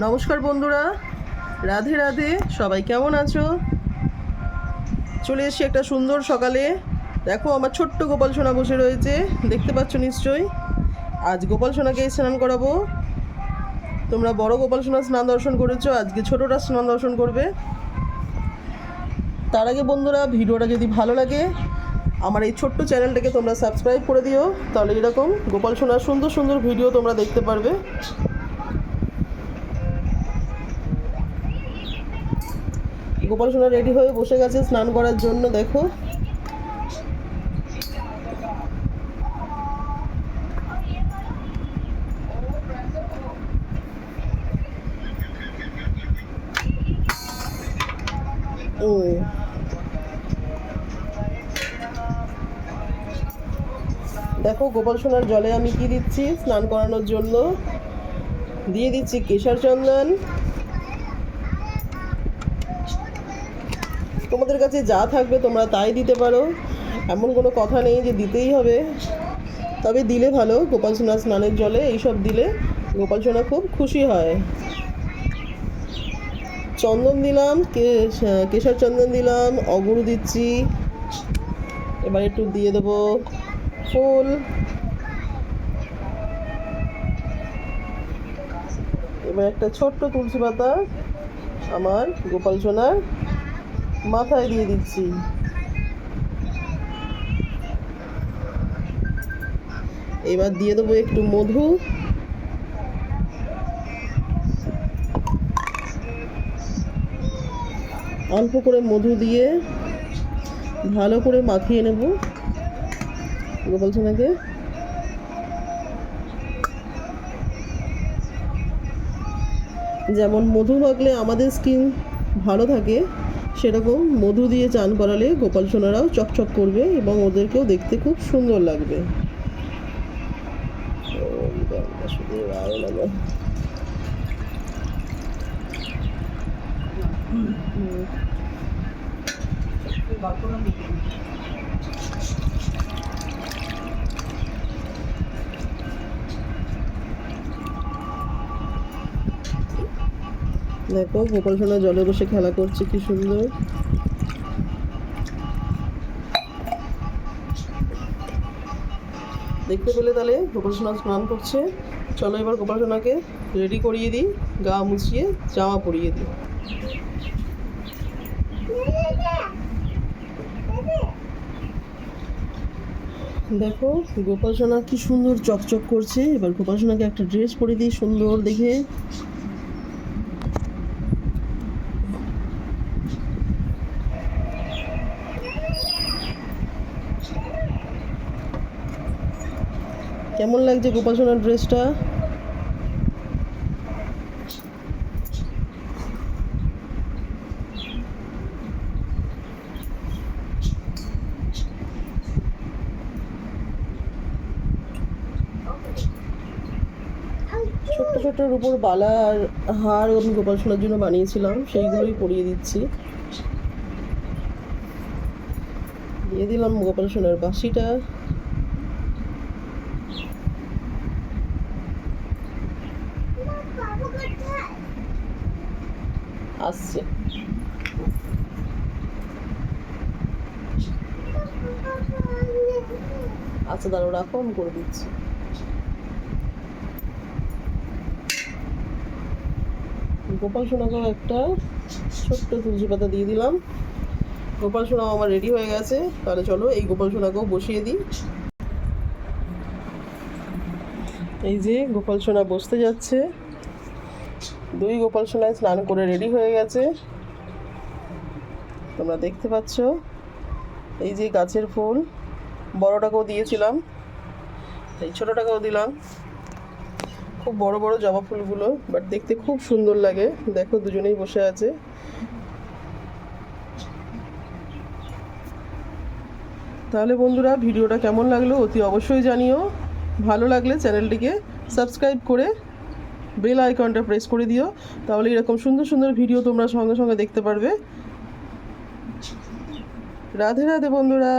নমস্কার বন্ধুরা, রাধে রাধে। সবাই কেমন আছো? চলে এসেছি একটা সুন্দর সকালে। দেখো আমার ছোট্ট গোপাল সোনা বসে রয়েছে, দেখতে পাচ্ছ নিশ্চয়ই। আজ গোপাল সোনাকে স্নান করাবো। তোমরা বড় গোপাল সোনা স্নান দর্শন করেছো, আজকে ছোটটা স্নান দর্শন করবে। তার আগে বন্ধুরা, ভিডিওটা যদি ভালো লাগে আমার এই ছোট্ট চ্যানেলটাকে তোমরা সাবস্ক্রাইব করে দিও, তাহলে এরকম গোপাল সোনার সুন্দর সুন্দর ভিডিও তোমরা দেখতে পারবে। গোপাল সোনা রেডি হয়ে বসে গেছে স্নান করার জন্য। দেখো দেখো গোপাল সোনার জলে আমি কি দিচ্ছি স্নান করানোর জন্য। দিয়ে দিচ্ছি কেশর চন্দন। তোমাদের কাছে যা থাকবে তোমরা তাই দিতে পারো, এমন কোনো কথা নেই যে দিতেই হবে। তবে দিলে ভালো, গোপাল সোনা স্নানের জলে এইসব দিলে গোপাল সোনা খুব খুশি হয়। চন্দন দিলাম, কেশর চন্দন দিলাম, অগুর দিচ্ছি। এবার একটু দিয়ে দেবো ফুল। এবার একটা ছোট্ট তুলসী পাতা আমার গোপাল সোনার মাথায় দিয়ে দিচ্ছি। এবার দিয়ে দেবো একটু মধু। অল্প করে মধু দিয়ে ভালো করে মাখিয়ে নেব গোপাল সোনাকে। যেমন মধু মাখলে আমাদের স্কিন ভালো থাকে, সেরকম মধু দিয়ে চান করালে গোপাল সোনারাও চকচক করবে এবং ওদেরকেও দেখতে খুব সুন্দর লাগবে। দেখো গোপাল সোনা জলে বসে খেলা করছে, কি সুন্দর। দেখতে পেলে তাহলে গোপাল সোনা স্নান করছে। চলো এবার গোপাল সোনাকে রেডি করিয়ে দিই, গা মুছিয়ে জামা পরিয়ে দিই। দেখো গোপাল সোনা কি সুন্দর চকচক করছে। এবার গোপাল সোনাকে একটা ড্রেস পরিয়ে দিই সুন্দর দেখে। কেমন লাগছে গোপাল সোনার ড্রেসটা? ছোট্ট ছোট্ট রূপোর বালা আর হার আমি গোপাল সোনার জন্য বানিয়েছিলাম, সেইগুলোই পরিয়ে দিচ্ছি। দিয়ে দিলাম গোপাল সোনার বাঁশিটা। আসছে, আচ্ছা দাঁড়াও, রাখো, আমি করে দিচ্ছি। গোপাল সোনাকেও একটা ছোট্ট তুলসী পাতা দিয়ে দিলাম। গোপাল সোনাও আমার রেডি হয়ে গেছে। তাহলে চলো এই গোপাল সোনাকেও বসিয়ে দিই। এই যে গোপাল সোনা বসতে যাচ্ছে। দুই গোপাল সোনায় স্নান করে রেডি হয়ে গেছে, তোমরা দেখতে পাচ্ছ। এই যে গাছের ফুল, বড়টাকেও দিয়েছিলাম, এই ছোটোটাকেও দিলাম। খুব বড় বড় জবা ফুলগুলো, বাট দেখতে খুব সুন্দর লাগে। দেখো দুজনেই বসে আছে। তাহলে বন্ধুরা, ভিডিওটা কেমন লাগলো অতি অবশ্যই জানিও। ভালো লাগলে চ্যানেলটিকে সাবস্ক্রাইব করে বেল আইকনটা প্রেস করে দিও, তাহলে এরকম সুন্দর সুন্দর ভিডিও তোমরা সঙ্গে সঙ্গে দেখতে পারবে। রাধে রাধে বন্ধুরা।